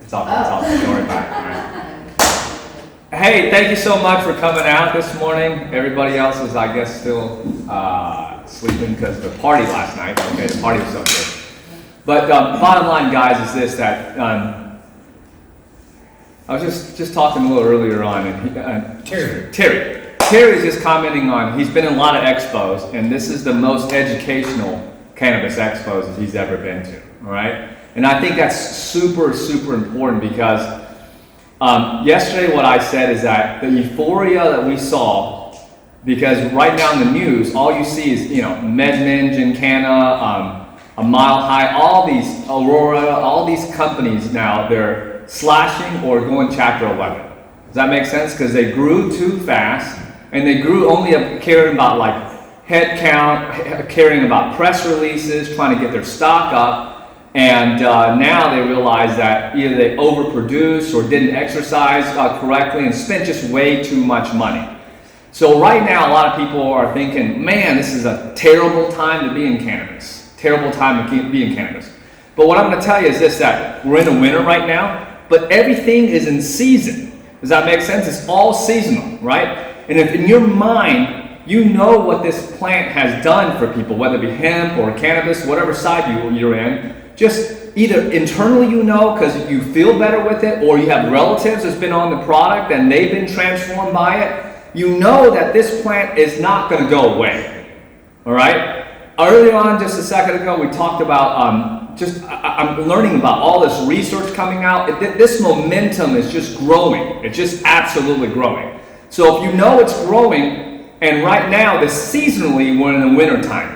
It's all don't worry about it. All right. Hey, thank you so much for coming out this morning. Everybody else is, I guess, still sleeping because of the party last night. Okay, the party was so good. But bottom line, guys, is this, that I was just talking a little earlier on, and Terry is just commenting on, he's been in a lot of expos, and this is the most educational cannabis expos that he's ever been to, all right? And I think that's super, super important because yesterday what I said is that the euphoria that we saw, because right now in the news, all you see is, MedMen, Gincana, A Mile High, all these, Aurora, all these companies now, they're slashing or going Chapter 11. Does that make sense? Because they grew too fast, and they grew only caring about like head count, caring about press releases, trying to get their stock up. And now they realize that either they overproduced or didn't exercise correctly and spent just way too much money. So right now, a lot of people are thinking, man, this is a terrible time to be in cannabis. Terrible time to be in cannabis. But what I'm going to tell you is this, that we're in the winter right now, but everything is in season. Does that make sense? It's all seasonal, right? And if in your mind, you know what this plant has done for people, whether it be hemp or cannabis, whatever side you're in, just either internally because you feel better with it, or you have relatives that's been on the product and they've been transformed by it, you know that this plant is not going to go away, all right? Earlier on, just a second ago, we talked about, I'm learning about all this research coming out. This momentum is just growing. It's just absolutely growing. So if you know it's growing, and right now, seasonally, we're in the winter time.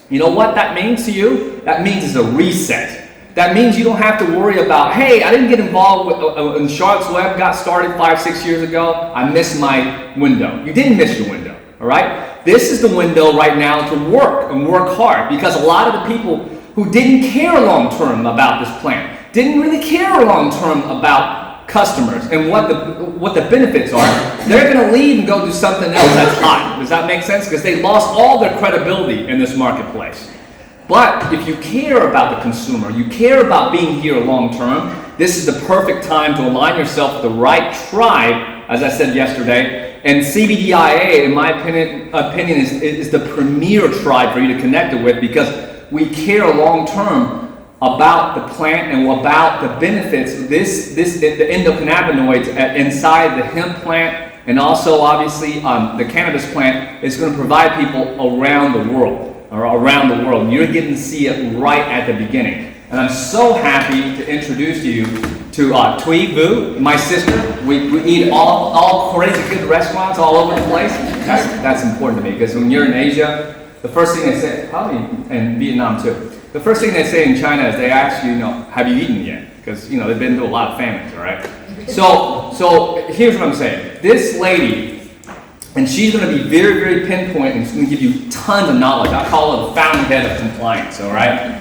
You know what that means to you? That means it's a reset. That means you don't have to worry about, hey, I didn't get involved when Charlotte's Web got started 5-6 years ago. I missed my window. You didn't miss your window, all right? This is the window right now to work and work hard, because a lot of the people who didn't care long-term about this plant, didn't really care long-term about customers and what the benefits are, they're going to leave and go do something else that's hot. Does that make sense? Because they lost all their credibility in this marketplace. But if you care about the consumer, you care about being here long-term, this is the perfect time to align yourself with the right tribe, as I said yesterday. And CBDIA, in my opinion is the premier tribe for you to connect it with, because we care long-term about the plant and about the benefits, the endocannabinoids inside the hemp plant, and also obviously the cannabis plant is going to provide people around the world. And you're getting to see it right at the beginning. And I'm so happy to introduce you to Thuy, my sister. We eat all crazy good restaurants all over the place. That's important to me, because when you're in Asia, the first thing they say, probably in Vietnam too, the first thing they say in China is they ask you, have you eaten yet? Because they've been through a lot of famines, all right? So here's what I'm saying. This lady, and she's going to be very, very pinpoint, and she's going to give you tons of knowledge. I call her the fountainhead of compliance, all right?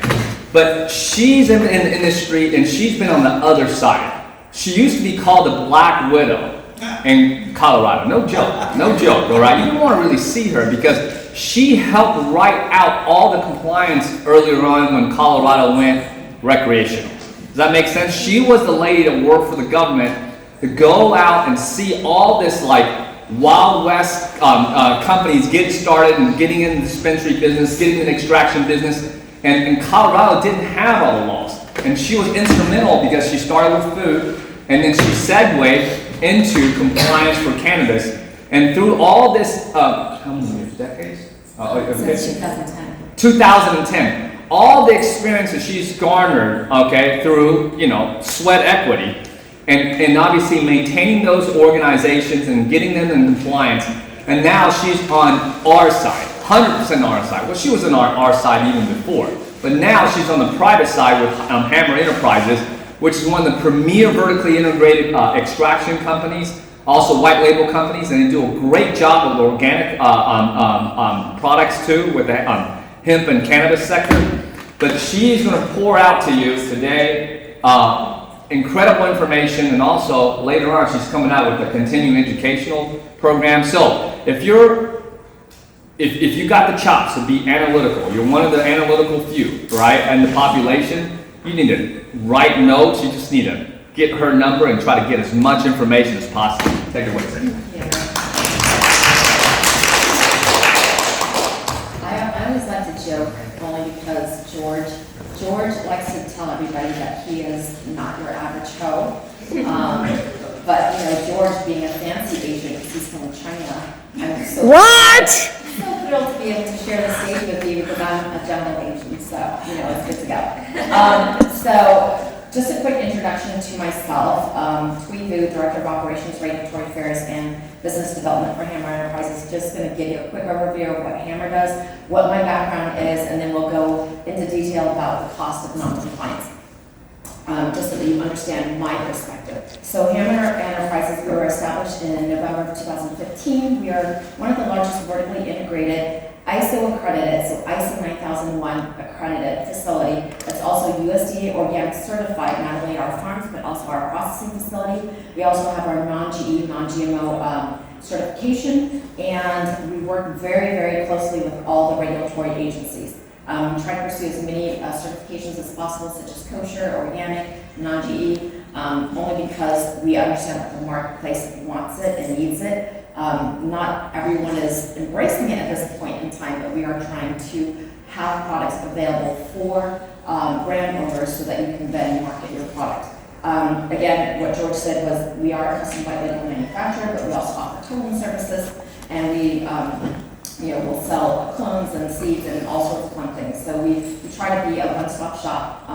But she's in the industry, and she's been on the other side. She used to be called the Black Widow in Colorado. No joke, all right? You don't want to really see her, because she helped write out all the compliance earlier on when Colorado went recreational. Does that make sense? She was the lady that worked for the government to go out and see all this like Wild West companies getting started and getting in the dispensary business, getting in the extraction business. And Colorado didn't have all the laws. And she was instrumental, because she started with food, and then she segued into compliance for cannabis. And through all this, how many years, decades? Since 2010. 2010. All the experiences she's garnered, through, sweat equity, and obviously maintaining those organizations and getting them in compliance. And now she's on our side, 100% on our side. Well, she was on our side even before. But now she's on the private side with Hammer Enterprises, which is one of the premier vertically integrated extraction companies, also white label companies, and they do a great job of organic products too with the hemp and cannabis sector. But she's going to pour out to you today incredible information, and also later on she's coming out with a continuing educational program. So if you got the chops to be analytical, you're one of the analytical few, right, and the population, you need to write notes, you just need to get her number and try to get as much information as possible. Take it away, Cindy. Yeah. I always like to joke, only because George likes to tell everybody that he is not your average hoe. But George being a fancy Asian, because he's from China, I'm so thrilled to be able to share the stage with you because I'm a general Asian, so it's good to go. So just a quick introduction to myself. Thuy, Director of Operations, Regulatory Affairs, and Business Development for Hammer Enterprises. Just going to give you a quick overview of what Hammer does, what my background is, and then we'll go into detail about the cost of non-compliance. Just so that you understand my perspective. So Hammer Enterprises, we were established in November of 2015. We are one of the largest vertically integrated ISO accredited, so ISO 9001 accredited facility that's also USDA organic certified, not only our farms, but also our processing facility. We also have our non-GE, non-GMO certification, and we work very, very closely with all the regulatory agencies. Try to pursue as many certifications as possible, such as kosher, organic, non-GE, only because we understand that the marketplace wants it and needs it. Not everyone is embracing it at this point in time, but we are trying to have products available for brand owners so that you can then market your product. Again, what George said was we are a custom white label manufacturer, but we also offer tooling services, and we we'll sell clones and seeds and all sorts of fun things. So we try to be a one-stop shop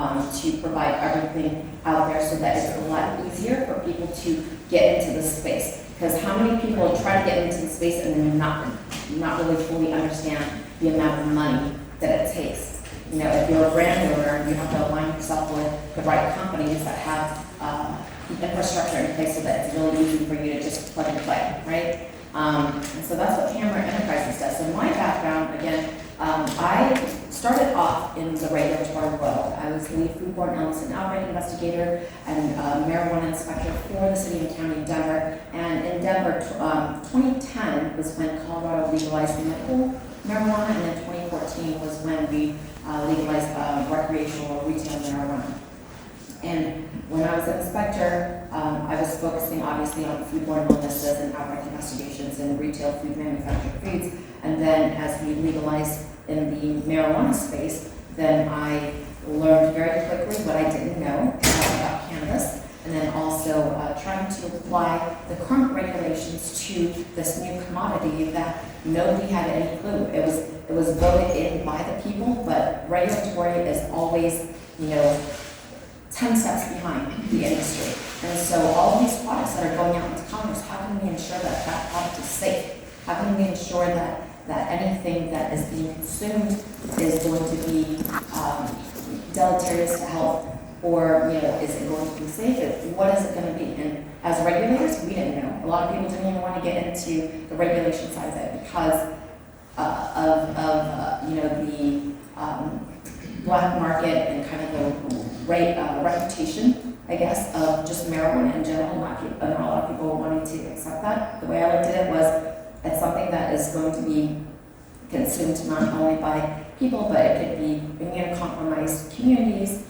to provide everything out there so that it's a lot easier for people to get into the space. Because how many people try to get into the space and then not really fully understand the amount of money that it takes. If you're a brand owner, you have to align yourself with the right companies that have infrastructure in place so that it's really easy for you to just plug and play, right? And so that's what Hammer Enterprises does. So my background, again, I started off in the regulatory world. I was the lead foodborne illness and outbreak investigator and marijuana inspector for the city and county of Denver. And in Denver, 2010 was when Colorado legalized medical marijuana, and then 2014 was when we legalized recreational or retail marijuana. And when I was an inspector, I was focusing obviously on foodborne illnesses and outbreak investigations and retail food manufactured foods. And then as we legalized in the marijuana space, then I learned very quickly what I didn't know about cannabis, and then also trying to apply the current regulations to this new commodity that nobody had any clue. It was voted in by the people, but regulatory is always, 10 steps behind the industry. And so all of these products that are going out into commerce, how can we ensure that that product is safe? How can we ensure that anything that is being consumed is going to be deleterious to health, or is it going to be safe? What is it going to be? And as regulators, we didn't know. A lot of people didn't even want to get into the regulation side of it because of the black market and kind of the reputation, I guess, of just marijuana in general. Not a lot of people wanting to accept that. The way I looked at it was it's something that is going to be consumed not only by people, but it could be immunocompromised communities,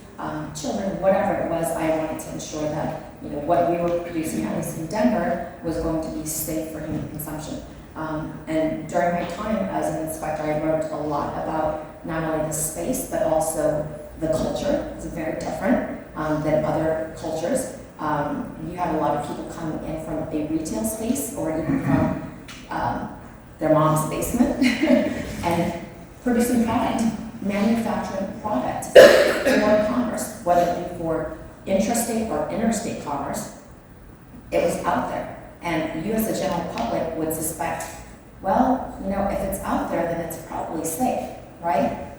children, whatever it was. I wanted to ensure that what we were producing, at least in Denver, was going to be safe for human consumption. And during my time as an inspector, I learned a lot about not only the space, but also the culture. It's very different than other cultures. You have a lot of people coming in from a retail space or even from their mom's basement and producing product, manufacturing product for commerce, whether it be for intrastate or interstate commerce. It was out there. And you as the general public would suspect, well, if it's out there, then it's probably safe, right?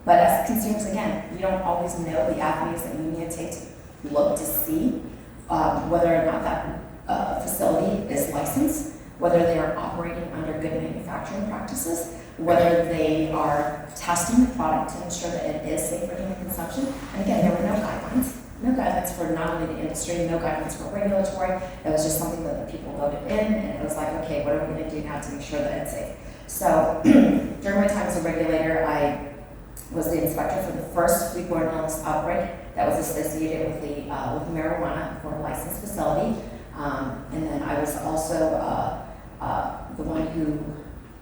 But as consumers, again, you don't always know the avenues that you need to take to look to see whether or not that facility is licensed, whether they are operating under good manufacturing practices, whether they are testing the product to ensure that it is safe for human consumption. And again, there were no guidelines. No guidelines for not only the industry, no guidelines for regulatory. It was just something that the people voted in, and it was like, okay, what are we going to do now to make sure that it's safe? So during my time as a regulator, I was the inspector for the first foodborne illness outbreak that was associated with the with marijuana for a licensed facility. And then I was also the one who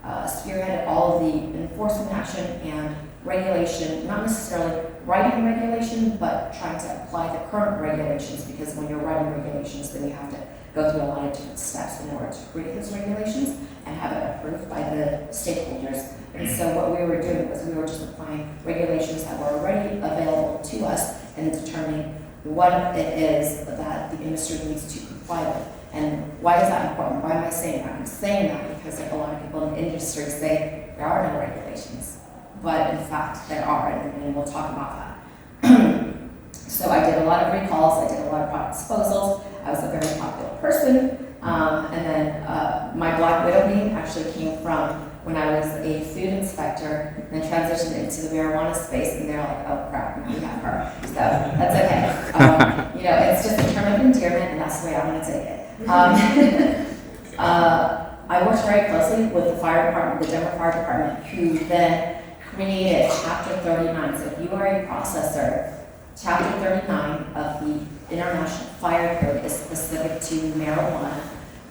spearheaded all of the enforcement action and regulation, not necessarily writing regulation, but trying to apply the current regulations, because when you're writing regulations, then you have to go through a lot of different steps in order to create those regulations and have it approved by the stakeholders. And so what we were doing was we were just applying regulations that were already available to us and determining what it is that the industry needs to comply with. And why is that important? Why am I saying that? I'm saying that because like a lot of people in the industry say there are no regulations, but in fact there are, and we'll talk about that. So I did a lot of recalls, I did a lot of product disposals, I was a very popular person, and then my Black Widow name actually came from when I was a food inspector and then transitioned into the marijuana space, and they're like, oh crap, now we have her. So that's okay. You know, it's just a term of endearment, and that's the way I'm going to take it. I worked very closely with the fire department, the Denver Fire Department, who then created Chapter 39. So if you are a processor, Chapter 39 of the International Fire Code is specific to marijuana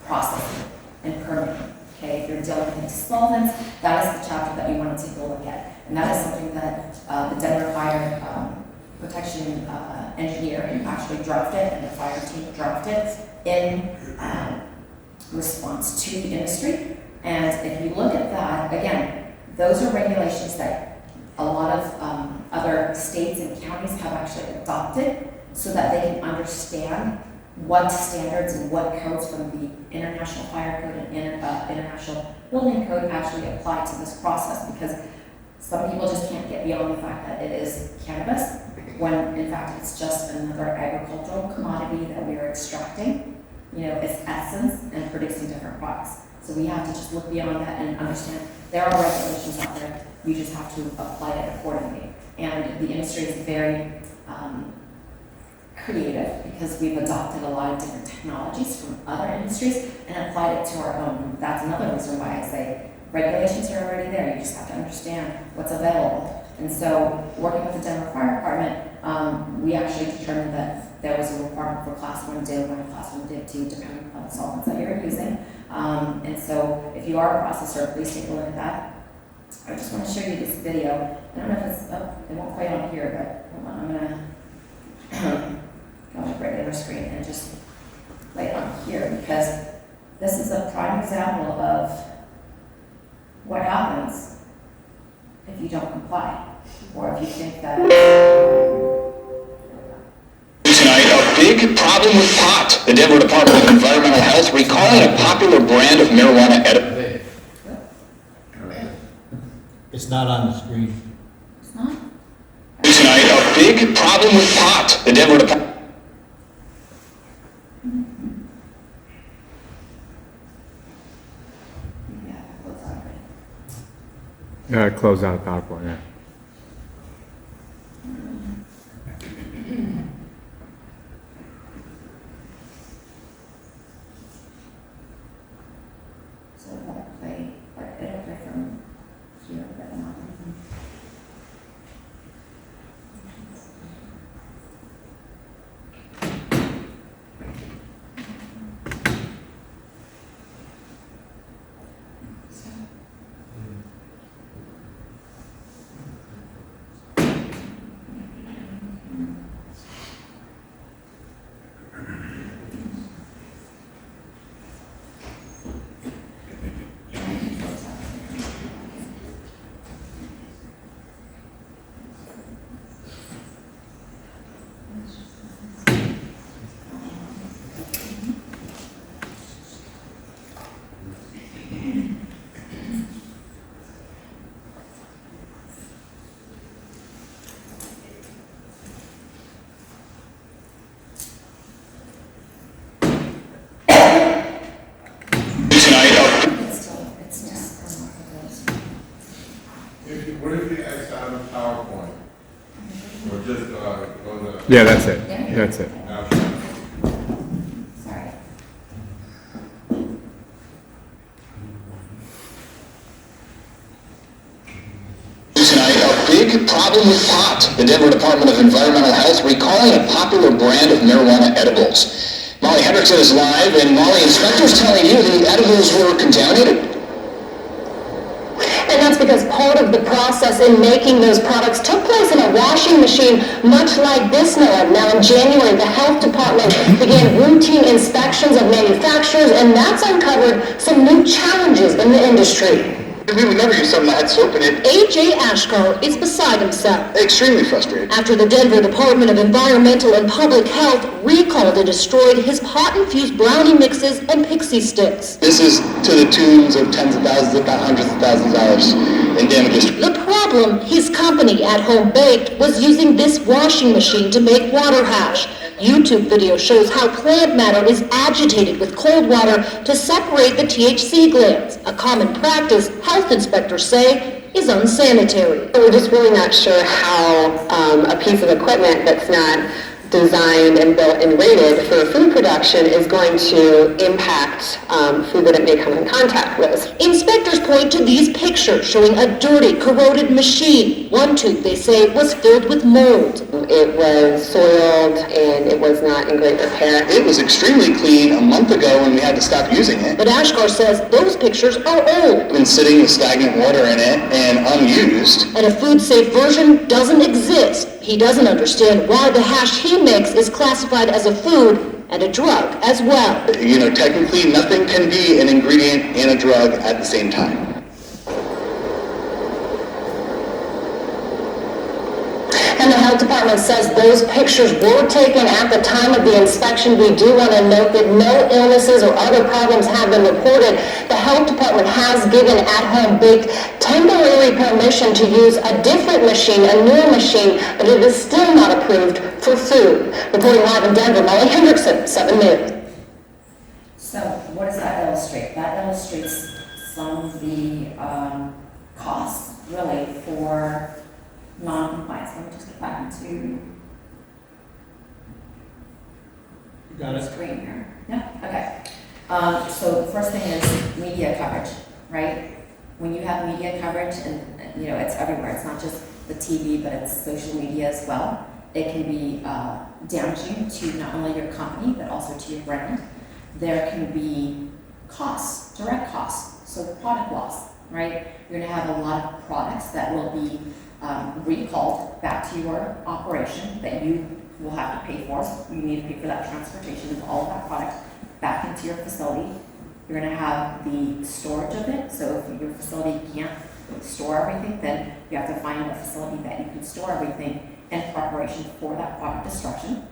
processing and permitting. Okay, if you're dealing with solvents, that is the chapter that you want to take a look at. And that is something that the Denver Fire Protection Engineer actually drafted, and the fire team drafted in response to the industry. And if you look at that, again, those are regulations that a lot of other states and counties have actually adopted so that they can understand what standards and what codes from the International Fire Code and International Building Code actually apply to this process, because some people just can't get beyond the fact that it is cannabis, when in fact it's just another agricultural commodity that we are extracting, you know, its essence and producing different products. So we have to just look beyond that and understand there are regulations out there, you just have to apply it accordingly. And the industry is very creative, because we've adopted a lot of different technologies from other industries and applied it to our own. That's another reason why I say regulations are already there, you just have to understand what's available. And so working with the Denver Fire Department, we actually determined that there was a requirement for Class 1 Div 1 and Class 1 Div 2, depending on the solvents that you're using. And so if you are a processor, please take a look at that. I just want to show you this video. I don't know if it's, it won't play on here, but hold on, I'm going to go on the regular screen and just lay it on here, because this is a prime example of what happens if you don't comply, or if you think that... Tonight, a big problem with pot. The Denver Department of Environmental Health recalling a popular brand of marijuana edible. It's not on the screen. It's not? Tonight, a big problem with pot. The Denver Department. Close out PowerPoint, yeah. So it'll play from here, but not. What if you X out of PowerPoint? Or just go to... Yeah, that's it. Yeah. That's it. Sorry. Tonight, a big big problem with pot. The Denver Department of Environmental Health recalling a popular brand of marijuana edibles. Molly Hendrickson is live, and Molly, inspectors telling you the edibles were contaminated? And that's because part of the process in making those products took place in a washing machine, much like this one. Now, in January, the health department began routine inspections of manufacturers, and that's uncovered some new challenges in the industry. We would never use something that had soap in it. A.J. Ashkar is beside himself Extremely frustrated. after the Denver Department of Environmental and Public Health recalled and destroyed his pot-infused brownie mixes and pixie sticks. This is to the tunes of tens of thousands, if not hundreds of thousands of dollars in damages. The problem, his company, At Home Baked, was using this washing machine to make water hash. YouTube video shows how plant matter is agitated with cold water to separate the THC glands, a common practice health inspectors say is unsanitary. We're just really not sure how a piece of equipment that's not designed and built and rated for food production is going to impact food that it may come in contact with. Inspectors point to these pictures showing a dirty, corroded machine. One tube, they say, was filled with mold. It was soiled and it was not in great repair. It was extremely clean a month ago when we had to stop using it. But Ashkar says those pictures are old, Been sitting with stagnant water in it and unused. and a food-safe version doesn't exist. He doesn't understand why the hash he makes is classified as a food and a drug as well. You know, technically nothing can be an ingredient and a drug at the same time. And the health department says those pictures were taken at the time of the inspection. We do want to note that no illnesses or other problems have been reported. The health department has given At Home Baked temporary permission to use a different machine, a newer machine, but it is still not approved for food. Reporting live in Denver, Molly Hendrickson, 7 News. So what does that illustrate? That illustrates some of the costs, really, for non-compliance. Let me just get back into You got the it? screen here. Yeah, okay. So the first thing is media coverage, right? When you have media coverage, and you know, it's everywhere. It's not just the TV, but it's social media as well. It can be damaging to not only your company, but also to your brand. There can be costs, direct costs, so product loss, right? You're gonna have a lot of products that will be recalled back to your operation that you will have to pay for. You need to pay for that transportation of all of that product back into your facility. You're gonna have the storage of it, so if your facility can't store everything, then you have to find a facility that you can store everything in preparation for that product destruction.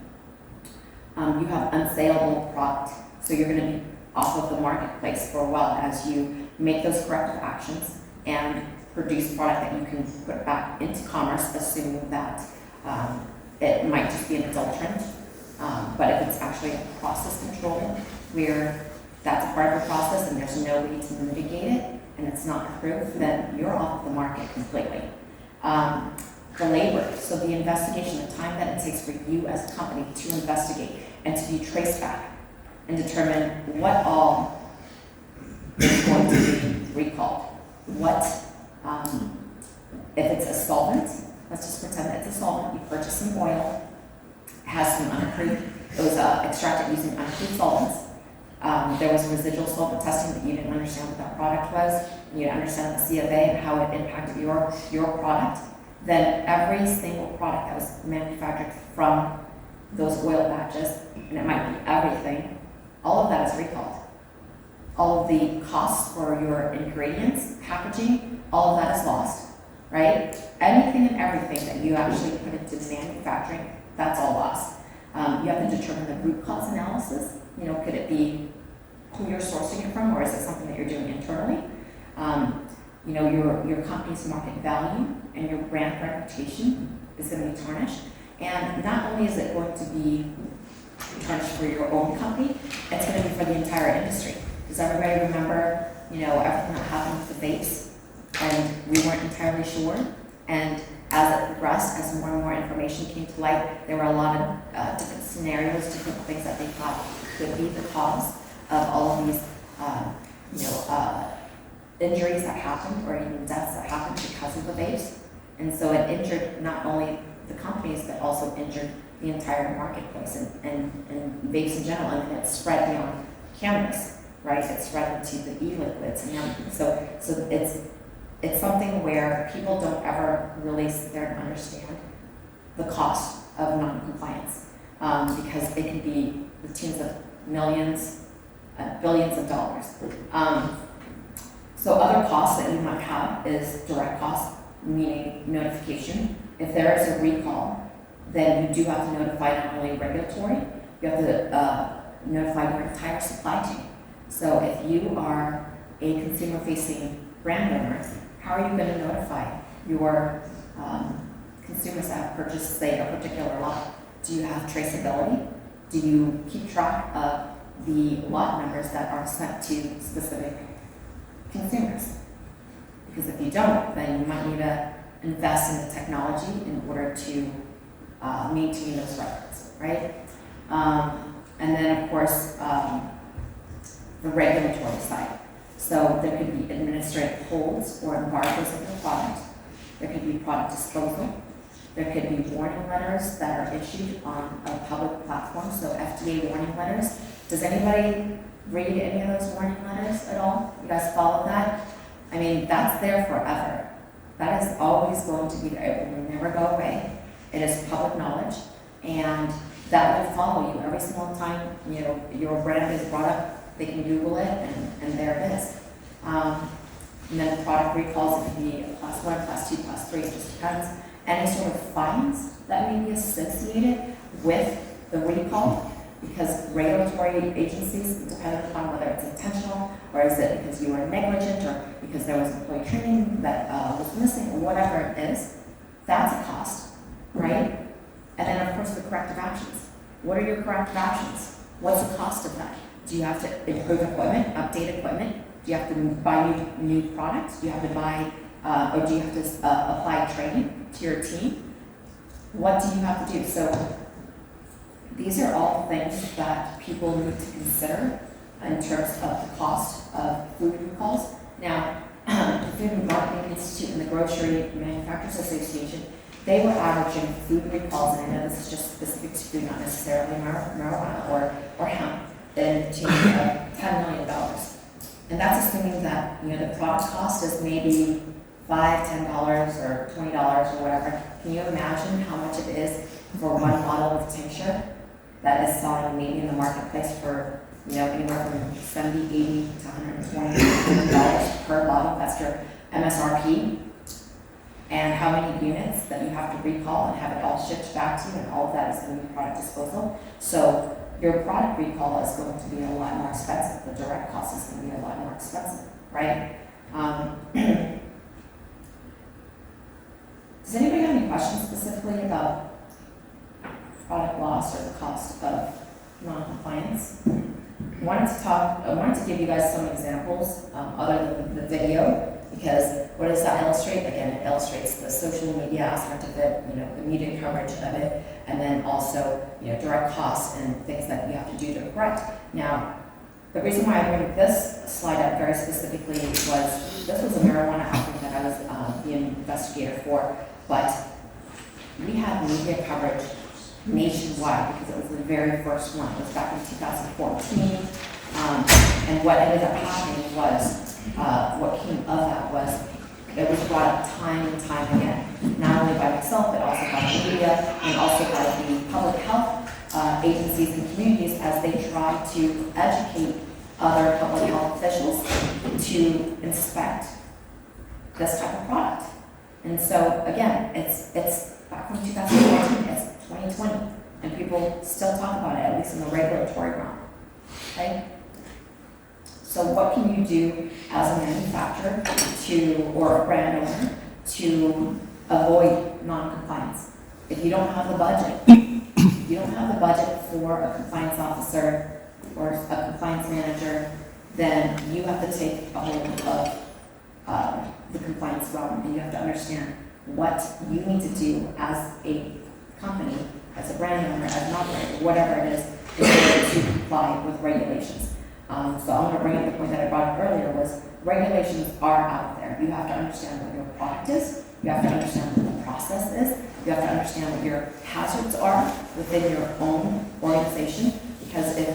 You have unsaleable product, so you're gonna be off of the marketplace for a while as you make those corrective actions and produce product that you can put back into commerce, assuming that it might just be an adulterant. But if it's actually a process control where that's a part of the process and there's no way to mitigate it and it's not approved, then you're off the market completely. The labor, so the investigation, the time that it takes for you as a company to investigate and to be traced back and determine what all is going to be recalled. What, if it's a solvent, let's just pretend that it's a solvent, you purchase some oil, has some unapproved, it was extracted using unapproved solvents. There was residual solvent testing that you didn't understand what that product was, you didn't understand the C of A and how it impacted your product, then every single product that was manufactured from those oil batches, and it might be everything, all of that is recalled. All of the costs for your ingredients, packaging, all of that is lost, right? Anything and everything that you actually put into manufacturing, that's all lost. You have to determine the root cause analysis. You know, could it be who you're sourcing it from, or is it something that you're doing internally? You know, your company's market value and your brand reputation is going to be tarnished. And not only is it going to be tarnished for your own company, it's going to be for the entire industry. Does everybody remember, you know, everything that happened with the vapes? And we weren't entirely sure. And as it progressed, as more and more information came to light, there were a lot of different scenarios, different things that they thought could be the cause of all of these, injuries that happened or even deaths that happened because of the vapes. And so it injured not only the companies, but also injured the entire marketplace and vapes in general, and it spread beyond cannabis, right? It spread into the e-liquids and everything. So it's something where people don't ever really sit there and understand the cost of non-compliance, because it can be the tunes of millions, billions of dollars. So other costs that you might have is direct costs, meaning notification. If there is a recall, then you do have to notify not only regulatory, you have to notify your entire supply chain. So if you are a consumer-facing brand owner, how are you going to notify your consumers that have purchased, say, a particular lot? Do you have traceability? Do you keep track of the lot numbers that are sent to specific consumers? Because if you don't, then you might need to invest in the technology in order to maintain those records, right? And then, of course, the regulatory side. So there could be administrative holds or embargoes of the product. There could be product disposal. There could be warning letters that are issued on a public platform, so FDA warning letters. Does anybody read any of those warning letters at all? You guys follow that? I mean, that's there forever. That is always going to be there. It will never go away. It is public knowledge, and that will follow you every single time, you know, your brand is brought up. They can Google it, and there it is. And then product recalls, it can be a class 1, class 2, class 3, it just depends. Any sort of fines that may be associated with the recall, because regulatory agencies, depending upon whether it's intentional, or is it because you were negligent, or because there was employee training that was missing, or whatever it is, that's a cost, right? And then, of course, the corrective actions. What are your corrective actions? What's the cost of that? Do you have to improve equipment, update equipment? Do you have to buy new products? Do you have to buy, or do you have to apply training to your team? What do you have to do? So these are all things that people need to consider in terms of the cost of food recalls. Now, the Food and Marketing Institute and the Grocery Manufacturers Association, they were averaging food recalls, and I know this is just specific to food, not necessarily marijuana or hemp, in the tune of $10 million. And that's assuming that, you know, the product cost is maybe $5, $10, or $20 or whatever. Can you imagine how much it is for one bottle of tincture that is selling maybe in the marketplace for, you know, anywhere from $70, $80 to $120 per bottle? That's your MSRP. And how many units that you have to recall and have it all shipped back to you, and all of that is going to be product disposal. So your product recall is going to be a lot more expensive. The direct cost is going to be a lot more expensive, right? Does anybody have any questions specifically about product loss or the cost of non-compliance? I wanted to give you guys some examples other than the video, because what does that illustrate? Again, it illustrates the social media aspect of it, you know, the media coverage of it, and then also, you know, direct costs and things that you have to do to correct. Now, the reason why I bring this slide up very specifically was this was a marijuana outbreak that I was the investigator for, but we had media coverage nationwide because it was the very first one. It was back in 2014, and what ended up happening was, what came of that was it was brought up time and time again, not only by myself, but also by the media and also by the public health agencies and communities as they try to educate other public health officials to inspect this type of product. And so again, it's back from 2014, it's 2020, and people still talk about it, at least in the regulatory realm, okay? So what can you do as a manufacturer or a brand owner to avoid non-compliance? If you don't have the budget, for a compliance officer or a compliance manager, then you have to take a hold of the compliance realm, and you have to understand what you need to do as a company, as a brand owner, as an operator, whatever it is, in order to comply with regulations. So I'm going to bring up the point that I brought up earlier was regulations are out there. You have to understand what your product is, You have to understand what the process is. You have to understand what your hazards are within your own organization. Because if,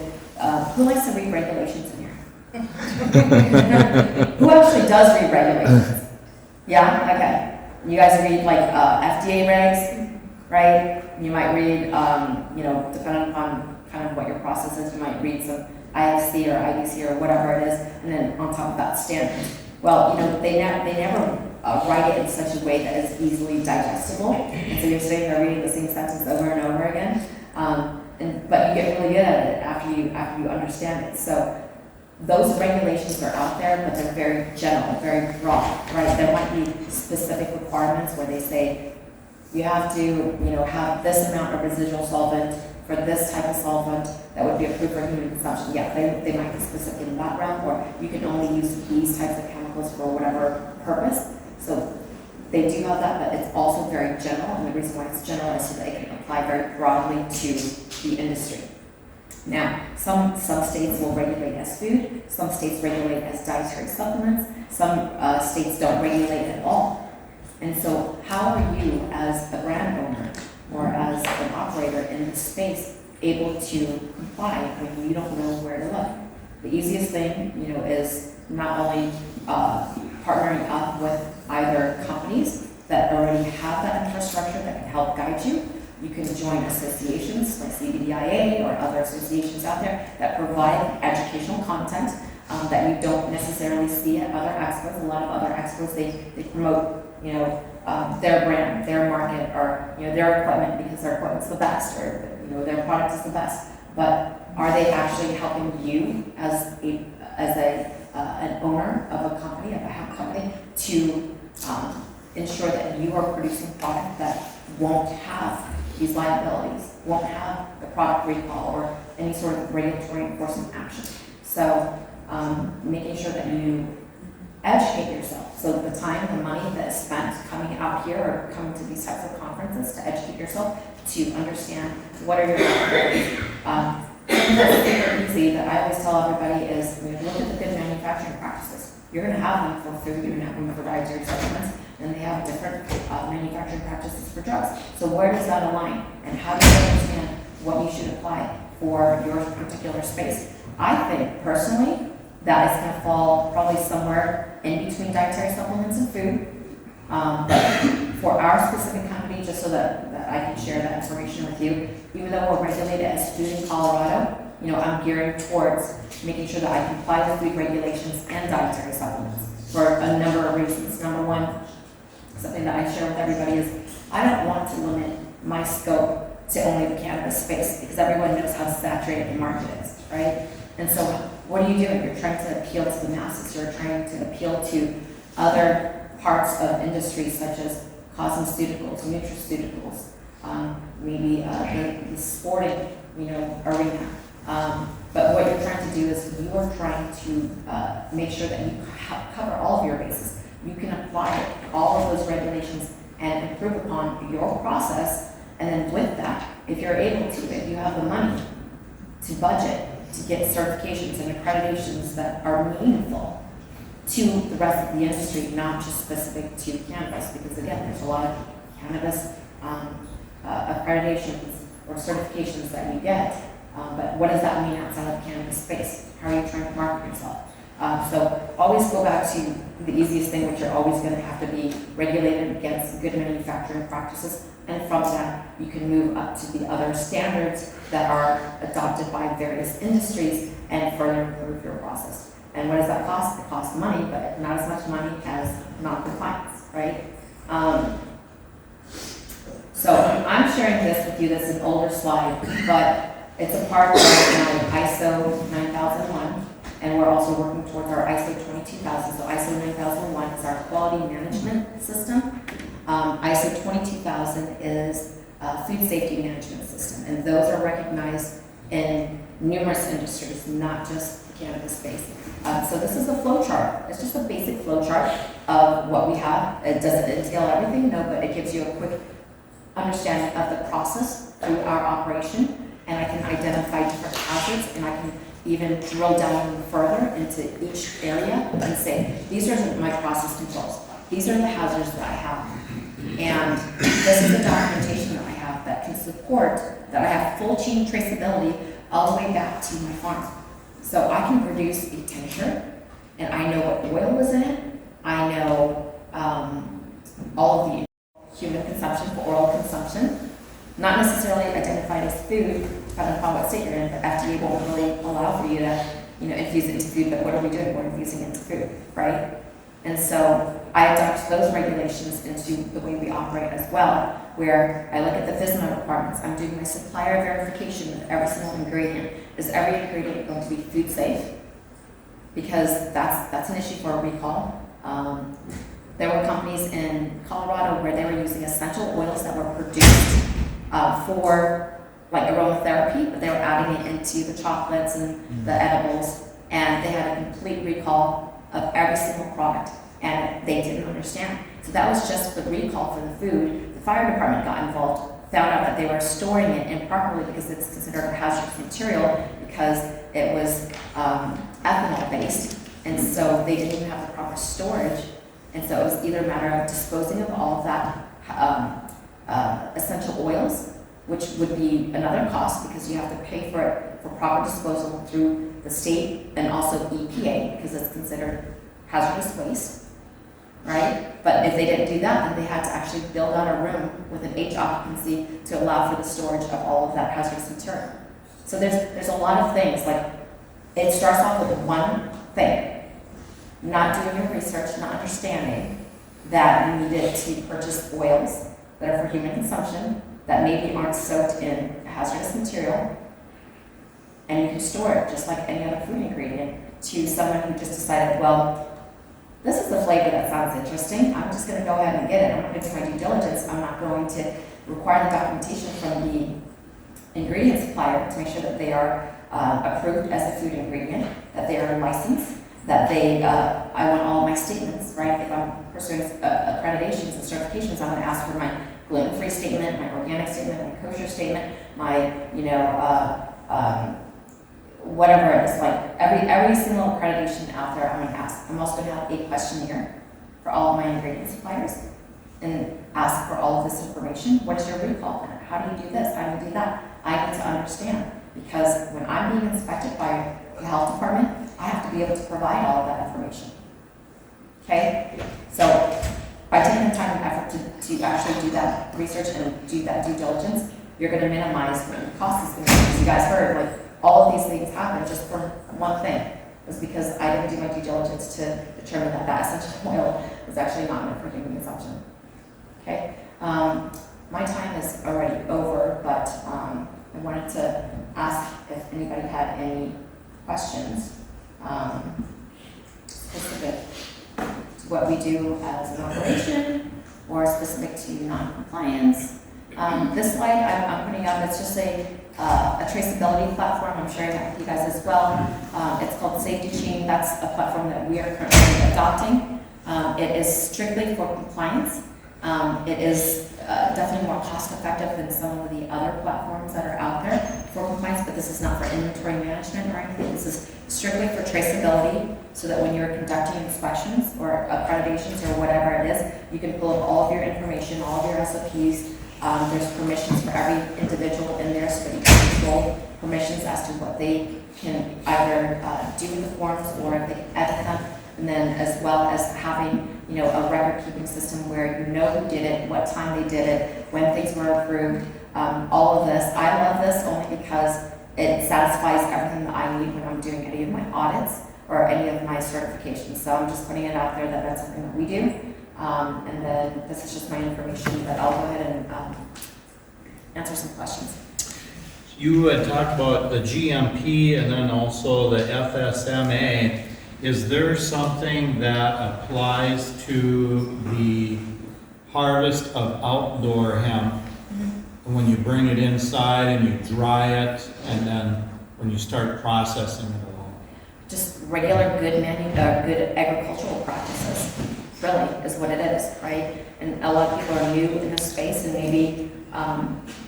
who likes to read regulations in here? Who actually does read regulations? Yeah, okay. You guys read like FDA regs, right? You might read, depending upon kind of what your process is, you might read some IFC or IBC or whatever it is, and then on top of that, standards. Well, they never write it in such a way that is easily digestible, and so you're sitting there reading the same sentence over and over again. But you get really good at it after you understand it. So those regulations are out there, but they're very general, very broad, right? There might be specific requirements where they say you have to, have this amount of residual solvent for this type of solvent that would be approved for human consumption. Yeah, they might be specific in that realm, or you can only use these types of chemicals for whatever purpose. So they do have that, but it's also very general, and the reason why it's general is so that it can apply very broadly to the industry. Now, some states will regulate as food, some states regulate as dietary supplements, some states don't regulate at all. And so how are you as a brand owner or as an operator in this space able to comply when you don't know where to look? The easiest thing, is not only partnering up with either companies that already have that infrastructure that can help guide you. You can join associations like CBDIA or other associations out there that provide educational content that you don't necessarily see at other expos. A lot of other expos, they promote, their brand, their market, or their equipment because their equipment's the best, or their product is the best. But are they actually helping you as an owner of a company, of a hemp company, to ensure that you are producing product that won't have these liabilities, won't have the product recall or any sort of regulatory enforcement action? So making sure that you educate yourself. So the time, the money that is spent coming out here or coming to these types of conferences to educate yourself, to understand what are your liabilities. Something that's super easy that I always tell everybody is, look at the good manufacturing practices. You're going to have them for food, you're going to have them for dietary supplements, and they have different manufacturing practices for drugs. So where does that align? And how do you understand what you should apply for your particular space? I think, personally, that is going to fall probably somewhere in between dietary supplements and food. But for our specific company, just so that I can share that information with you, even though we're regulated as food in Colorado, I'm gearing towards making sure that I comply with food regulations and dietary supplements for a number of reasons. Number one, something that I share with everybody is I don't want to limit my scope to only the cannabis space because everyone knows how saturated the market is, right? And so what are you doing? You're trying to appeal to the masses. You're trying to appeal to other parts of industry such as cosmeceuticals, nutraceuticals, maybe the sporting, arena. But what you're trying to do is you are trying to make sure that you cover all of your bases. You can apply all of those regulations and improve upon your process. And then with that, if you're able to, if you have the money to budget, to get certifications and accreditations that are meaningful to the rest of the industry, not just specific to cannabis, because again, there's a lot of cannabis accreditations or certifications that you get, but what does that mean outside of the cannabis space? How are you trying to market yourself? So always go back to the easiest thing, which you're always going to have to be regulated against good manufacturing practices, and from that you can move up to the other standards that are adopted by various industries and further improve your process. And what does that cost? It costs money, but not as much money as non-compliance, right? So I'm sharing this with you. This is an older slide, but it's a part of my ISO 9001, and we're also working towards our ISO 22000. So ISO 9001 is our quality management system. ISO 22000 is a food safety management system, and those are recognized in numerous industries, not just the cannabis space. So this is a flow chart. It's just a basic flow chart of what we have. It doesn't entail everything, no, but it gives you a quick understanding of the process through our operation, and I can identify different hazards, and I can even drill down further into each area and say, these are my process controls. These are the hazards that I have. And this is the documentation that I have that can support that I have full chain traceability all the way back to my farm. So I can produce a tincture, and I know what oil was in it. I know all of the human consumption for oral consumption, not necessarily identified as food, depending upon what state you're in, but FDA won't really allow for you to, infuse it into food, but what are we doing? We're infusing it into food, right? And so I adopt those regulations into the way we operate as well, where I look at the FSMA requirements. I'm doing my supplier verification of every single ingredient. Is every ingredient going to be food safe? Because that's an issue for a recall. There were companies in Colorado where they were using essential oils that were produced for like aromatherapy, but they were adding it into the chocolates and the edibles, and they had a complete recall of every single product, and they didn't understand. So that was just the recall for the food. The fire department got involved, found out that they were storing it improperly because it's considered a hazardous material because it was ethanol based, and so they didn't even have the proper storage. And so it was either a matter of disposing of all of that essential oils, which would be another cost because you have to pay for it for proper disposal through the state and also EPA because it's considered hazardous waste, right? But if they didn't do that, then they had to actually build out a room with an H occupancy to allow for the storage of all of that hazardous material. So there's a lot of things, like it starts off with one thing. Not doing your research, not understanding that you needed to purchase oils that are for human consumption that maybe aren't soaked in hazardous material, and you can store it just like any other food ingredient, to someone who just decided, well, this is the flavor that sounds interesting, I'm just going to go ahead and get it. I'm not going to do my due diligence. I'm not going to require the documentation from the ingredient supplier to make sure that they are approved as a food ingredient, that they are licensed, that they, I want all my statements, right? If I'm pursuing accreditations and certifications, I'm going to ask for my gluten-free statement, my organic statement, my kosher statement, my, whatever it is, like every single accreditation out there I'm going to ask. I'm also going to have a questionnaire for all of my ingredient suppliers and ask for all of this information. What is your recall plan? How do you do this? How do you do that? I need to understand, because when I'm being inspected by the health department, I have to be able to provide all of that information. Okay? So by taking the time and effort to actually do that research and do that due diligence, you're going to minimize what the cost is going to be. As you guys heard, like all of these things happen just for one thing. Was because I didn't do my due diligence to determine that that essential oil was actually not meant for human consumption. Okay? My time is already over, but I wanted to ask if anybody had any questions specific to what we do as an operation or specific to non-compliance. This slide I'm putting up, it's just a traceability platform. I'm sharing that with you guys as well. It's called Safety Chain. That's a platform that we are currently adopting. It is strictly for compliance. It is definitely more cost effective than some of the other platforms that are out there for compliance, but this is not for inventory management or anything. This is strictly for traceability, so that when you're conducting inspections or accreditations or whatever it is, you can pull up all of your information, all of your SOPs. There's permissions for every individual in there, so that you can control permissions as to what they can either do with the forms or if they can edit them. And then as well as having, a record-keeping system where you know who did it, what time they did it, when things were approved, all of this. I love this only because it satisfies everything that I need when I'm doing any of my audits or any of my certifications. So I'm just putting it out there that that's something that we do. And then this is just my information, but I'll go ahead and answer some questions. You had talked about the GMP and then also the FSMA. Is there something that applies to the harvest of outdoor hemp when you bring it inside and you dry it, and then when you start processing it along? Just regular good agricultural practices, really, is what it is, right? And a lot of people are new in this space, and maybe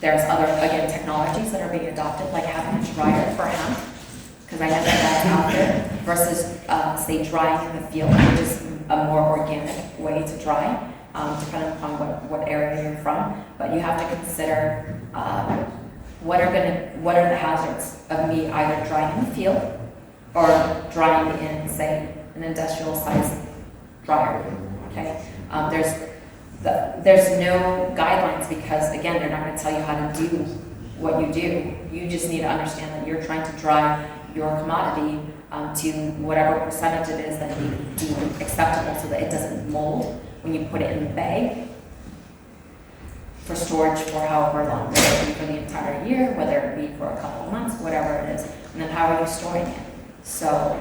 there's other, again, technologies that are being adopted, like having a dryer for hemp, because I know that that's out there, versus, say, drying in the field, which is a more organic way to dry. depending upon what area you're from. But you have to consider what are the hazards of me either drying in the field or drying in, say, an industrial size dryer. Okay, there's no guidelines because again, they're not going to tell you how to do what you do. You just need to understand that you're trying to dry your commodity to whatever percentage it is that you deem acceptable, so that it doesn't mold when you put it in the bag for storage for however long, whether it be for the entire year, whether it be for a couple of months, whatever it is, and then how are you storing it? So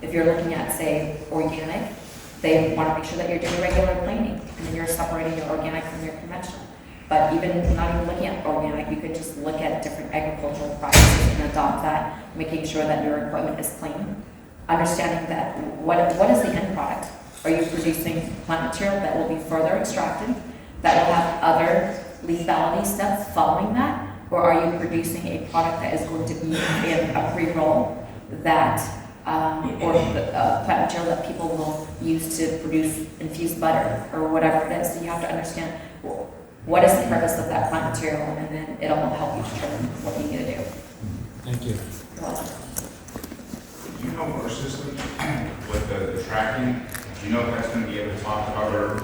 if you're looking at, say, organic, they want to make sure that you're doing regular cleaning, and then you're separating your organic from your conventional. But even not even looking at organic, you could just look at different agricultural practices and adopt that, making sure that your equipment is clean. Understanding that what is the end product? Are you producing plant material that will be further extracted, that will have other lethality steps following that? Or are you producing a product that is going to be in a pre-roll that, or plant material that people will use to produce infused butter or whatever it is? So you have to understand what is the purpose of that plant material, and then it'll help you determine what you need to do. Thank you. You're welcome. Do you know our system with the tracking? Do you know if that's going to be able to talk to other,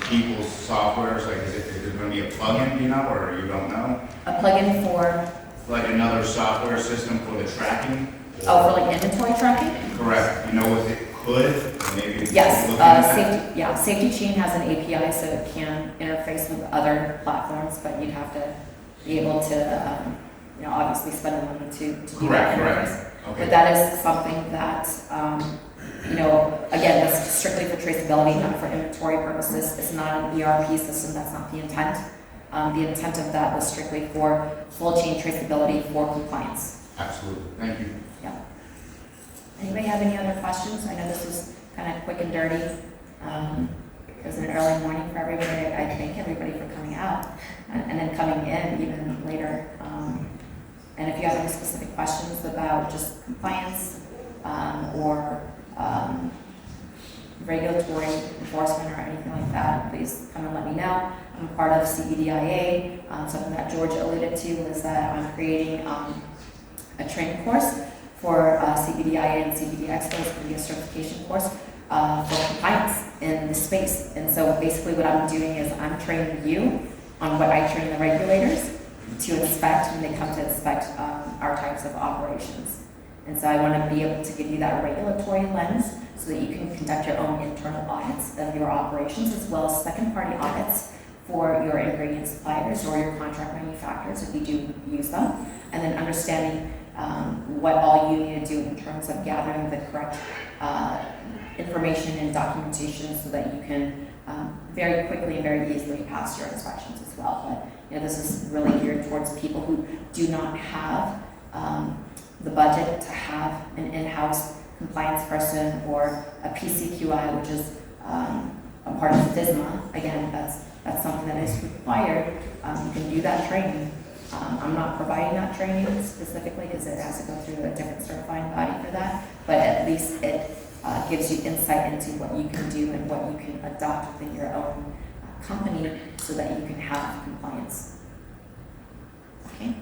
people's softwares? Like, is it going to be a plugin, do you know, or you don't know? A plugin for, Like another software system for the tracking? for like inventory tracking? Correct. You know what it could? Maybe Yes, look into that? Safety Chain has an API, so it can interface with other platforms, but you'd have to be able to, obviously spend the money to do that interface. Okay. But that is something that, again, that's strictly for traceability, not for inventory purposes. It's not an ERP system, that's not the intent. The intent of that was strictly for full chain traceability for compliance. Absolutely. Thank you. Yeah. Anybody have any other questions? I know this was kind of quick and dirty. It was an early morning for everybody. I thank everybody for coming out and then coming in even later. And if you have any specific questions about just compliance or regulatory enforcement or anything like that, please come and let me know. I'm part of CBDIA. Something that George alluded to is that I'm creating a training course for CBDIA and CBD Expo. It's going to be a certification course for compliance in the space. And so basically what I'm doing is I'm training you on what I train the regulators to inspect when they come to inspect our types of operations. And so I want to be able to give you that regulatory lens so that you can conduct your own internal audits of your operations, as well as second-party audits for your ingredient suppliers or your contract manufacturers if you do use them, and then understanding what all you need to do in terms of gathering the correct information and documentation so that you can very quickly and very easily pass your inspections as well. But this is really geared towards people who do not have the budget to have an in-house compliance person or a PCQI, which is a part of FSMA. Again, that's something that is required. You can do that training. I'm not providing that training specifically because it has to go through a different certifying body for that, but at least it gives you insight into what you can do and what you can adopt within your own company so that you can have compliance. Okay?